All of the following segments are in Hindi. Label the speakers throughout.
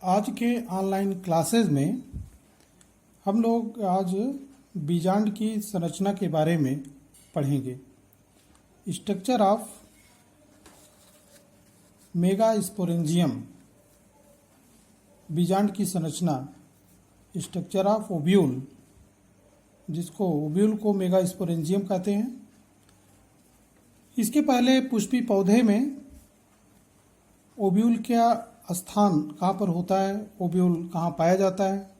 Speaker 1: आज के ऑनलाइन क्लासेस में हम लोग आज बीजांड की संरचना के बारे में पढ़ेंगे। स्ट्रक्चर ऑफ मेगास्पोरेंजियम, बीजांड की संरचना। स्ट्रक्चर ऑफ ओव्यूल, जिसको ओव्यूल को मेगास्पोरेंजियम कहते हैं। इसके पहले पुष्पी पौधे में ओव्यूल का स्थान कहाँ पर होता है, ओव्यूल कहाँ पाया जाता है,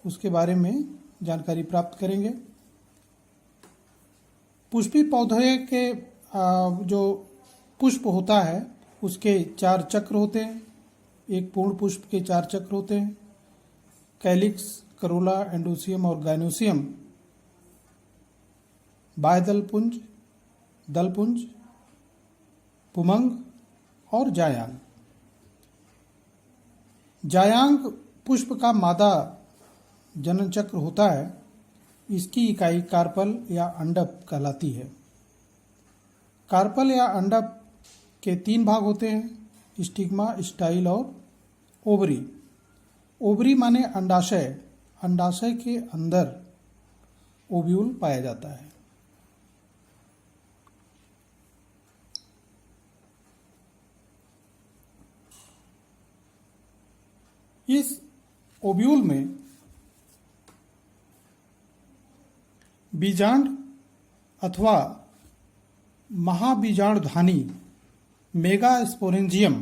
Speaker 1: उसके बारे में जानकारी प्राप्त करेंगे। पुष्पी पौधे के जो पुष्प होता है उसके 4 चक्र होते हैं। एक पूर्ण पुष्प के 4 चक्र होते हैं, कैलिक्स, करोला, एंडोसियम और गाइनोसियम। बाह्यदल पुंज, दलपुंज, पुमंग और जायांग। जायांग पुष्प का मादा जनन चक्र होता है। इसकी इकाई कार्पल या अंडप कहलाती है। कार्पल या अंडप के 3 भाग होते हैं, स्टिग्मा, स्टाइल और ओवरी। ओवरी माने अंडाशय। अंडाशय के अंदर ओव्यूल पाया जाता है। इस ओव्यूल में बीजांड अथवा महाबीजांडधानी मेगास्पोरेंजियम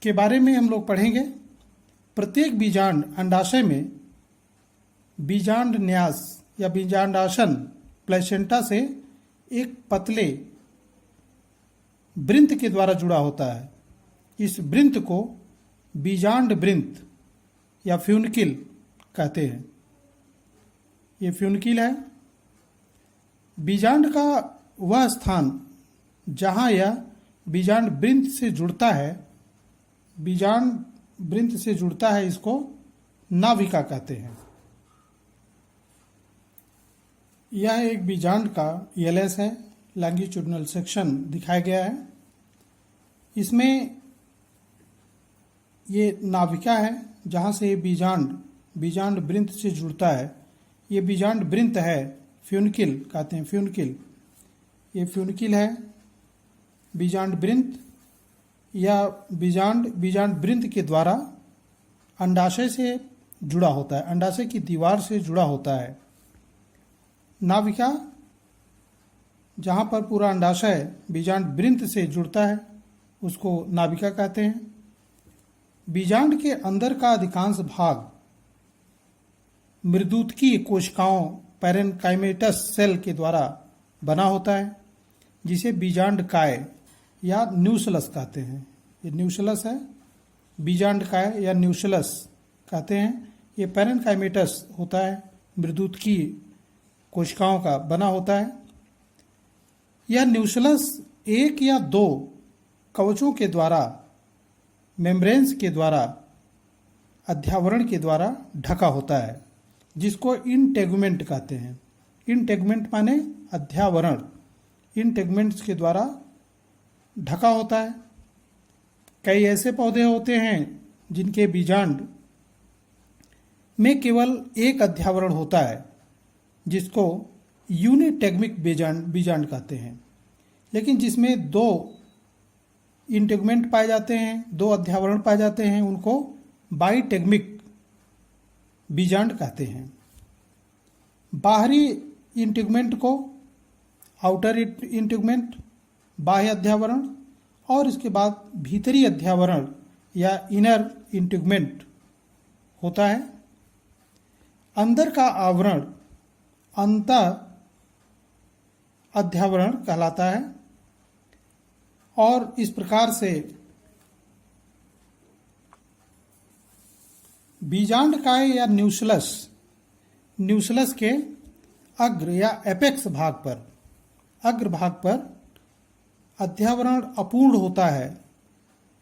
Speaker 1: के बारे में हम लोग पढ़ेंगे। प्रत्येक बीजांड अंडाशय में बीजांड न्यास या बीजांडासन प्लेसेंटा से एक पतले वृंत के द्वारा जुड़ा होता है। इस वृंत को बीजांड वृंत या फ्यूनिकिल कहते हैं। ये फ्यूनिकिल है। बीजांड का वह स्थान जहां यह बीजांड वृंत से जुड़ता है, बीजांड वृंत से जुड़ता है, इसको नाभिका कहते हैं। यह एक बीजांड का एलएस है, लॉन्गिट्यूडिनल सेक्शन दिखाया गया है। इसमें ये नाभिका है जहाँ से बीजांड वृंत से जुड़ता है। ये बीजांड वृंत है, फ्यूनिकिल कहते हैं, फ्यूनिकिल। ये फ्यूनिकिल है, बीजांड वृंत या बीजांड वृंत के द्वारा अंडाशय से जुड़ा होता है, अंडाशय की दीवार से जुड़ा होता है। नाभिका जहाँ पर पूरा अंडाशय बीजांड वृंत से जुड़ता है उसको नाभिका कहते हैं। बीजांड के अंदर का अधिकांश भाग मृदुतकीय कोशिकाओं पैरेन्काइमेटस सेल के द्वारा बना होता है, जिसे बीजांड काय या न्यूसलस कहते हैं। ये न्यूसलस है, बीजांड काय या न्यूसलस कहते हैं। ये पैरेन्काइमेटस होता है, मृदुतकीय कोशिकाओं का बना होता है। यह न्यूसलस 1 या 2 कवचों के द्वारा, मेम्ब्रेन्स के द्वारा, अध्यावरण के द्वारा ढका होता है, जिसको इंटेगुमेंट कहते हैं। इंटेगुमेंट माने अध्यावरण। इंटेगुमेंट्स के द्वारा ढका होता है। कई ऐसे पौधे होते हैं जिनके बीजांड में केवल एक अध्यावरण होता है, जिसको यूनिटेगमिक बीजांड कहते हैं। लेकिन जिसमें 2 इंटेगुमेंट पाए जाते हैं, 2 अध्यावरण पाए जाते हैं, उनको बाइटेगमिक बीजांड कहते हैं। बाहरी इंटेगुमेंट को आउटर इंटेगुमेंट, बाह्य अध्यावरण, और इसके बाद भीतरी अध्यावरण या इनर इंटेगुमेंट होता है। अंदर का आवरण अंत अध्यावरण कहलाता है। और इस प्रकार से बीजांड काय या न्यूसलस के अग्र या एपेक्स भाग पर, अग्र भाग पर अध्यावरण अपूर्ण होता है,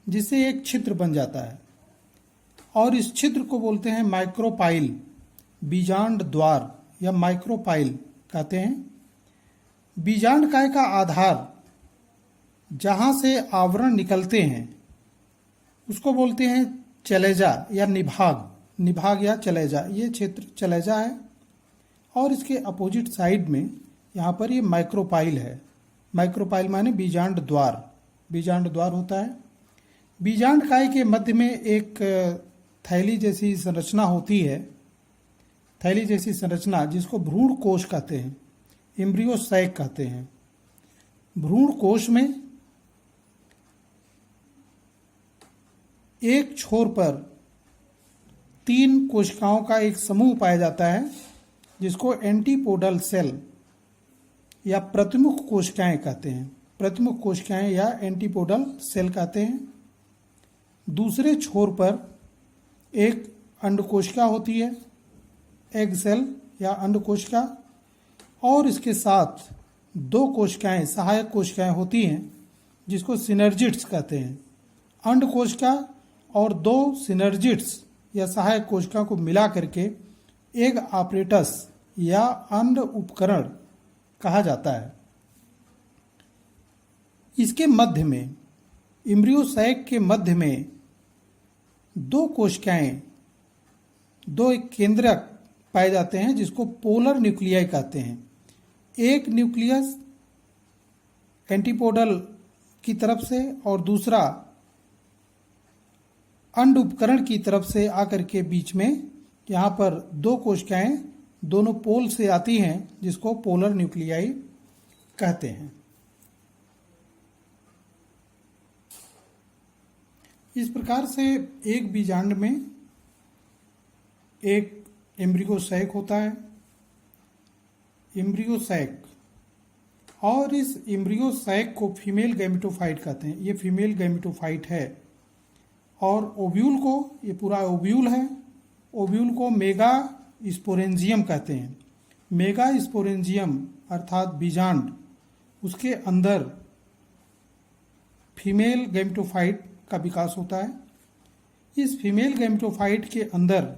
Speaker 1: जिससे एक छिद्र बन जाता है। और इस छिद्र को बोलते हैं माइक्रोपाइल, बीजांड द्वार या माइक्रोपाइल कहते हैं। बीजांड काय का आधार जहां से आवरण निकलते हैं उसको बोलते हैं चलेजा या निभाग, निभाग या चलेजा। ये क्षेत्र चलेजा है और इसके अपोजिट साइड में यहाँ पर ये माइक्रोपाइल है। माइक्रोपाइल माने बीजांड द्वार, बीजांड द्वार होता है। बीजांड काय के मध्य में एक थैली जैसी संरचना होती है, थैली जैसी संरचना जिसको भ्रूण कोश कहते हैं, एम्ब्रियो सैक कहते हैं। भ्रूण कोश में एक छोर पर 3 कोशिकाओं का एक समूह पाया जाता है जिसको एंटीपोडल सेल या प्रतिमुख कोशिकाएं कहते हैं। प्रतिमुख कोशिकाएं या एंटीपोडल सेल कहते हैं। दूसरे छोर पर एक अंडकोशिका होती है, एग सेल या अंडकोशिका, और इसके साथ 2 कोशिकाएं, सहायक कोशिकाएं होती हैं जिसको सिनर्जिड्स कहते हैं। अंडकोशिका और 2 सिनर्जिड्स या सहायक कोशिका को मिला करके एग आपरेटस या अंड उपकरण कहा जाता है। इसके मध्य में, एम्ब्रियो सैक के मध्य में 2 कोशिकाएं, 2 एक केंद्रक पाए जाते हैं जिसको पोलर न्यूक्लियाई कहते हैं। एक न्यूक्लियस एंटीपोडल की तरफ से और दूसरा अंड उपकरण की तरफ से आकर के बीच में यहाँ पर 2 कोशिकाएं दोनों पोल से आती हैं जिसको पोलर न्यूक्लियाई कहते हैं। इस प्रकार से एक बीजांड में एक एम्ब्रियो सैक होता है, एम्ब्रियो सैक, और इस एम्ब्रियो सैक को फीमेल गैमेटोफाइट कहते हैं। ये फीमेल गैमेटोफाइट है। और ओव्यूल को, ये पूरा ओव्यूल है, ओव्यूल को मेगा स्पोरेंजियम कहते हैं। मेगा स्पोरेंजियम अर्थात बीजांड, उसके अंदर फीमेल गैमेटोफाइट का विकास होता है। इस फीमेल गैमेटोफाइट के अंदर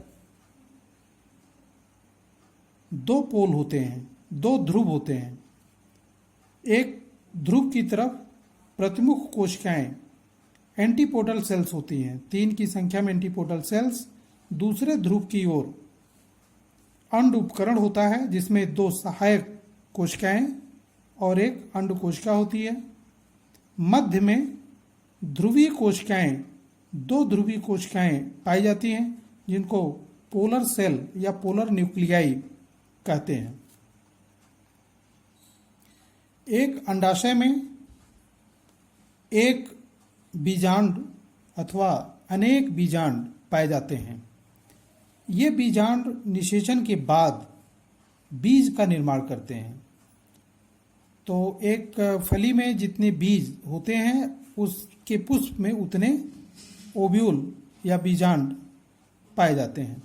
Speaker 1: 2 पोल होते हैं, 2 ध्रुव होते हैं। एक ध्रुव की तरफ प्रतिमुख कोशिकाएं एंटीपोडल सेल्स होती हैं, 3 की संख्या में एंटीपोडल सेल्स। दूसरे ध्रुव की ओर अंड उपकरण होता है जिसमें 2 सहायक कोशिकाएं और एक अंड कोशिका होती है। मध्य में ध्रुवीय कोशिकाएं, 2 ध्रुवीय कोशिकाएं पाई जाती हैं जिनको पोलर सेल या पोलर न्यूक्लियाई कहते हैं। एक अंडाशय में एक बीजांड अथवा अनेक बीजांड पाए जाते हैं। ये बीजांड निषेचन के बाद बीज का निर्माण करते हैं। तो एक फली में जितने बीज होते हैं उसके पुष्प में उतने ओव्यूल या बीजांड पाए जाते हैं।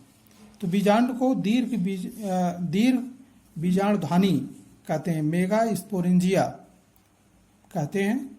Speaker 1: तो बीजांड को दीर्घ बीजांडधानी कहते हैं, मेगा स्पोरेंजिया कहते हैं।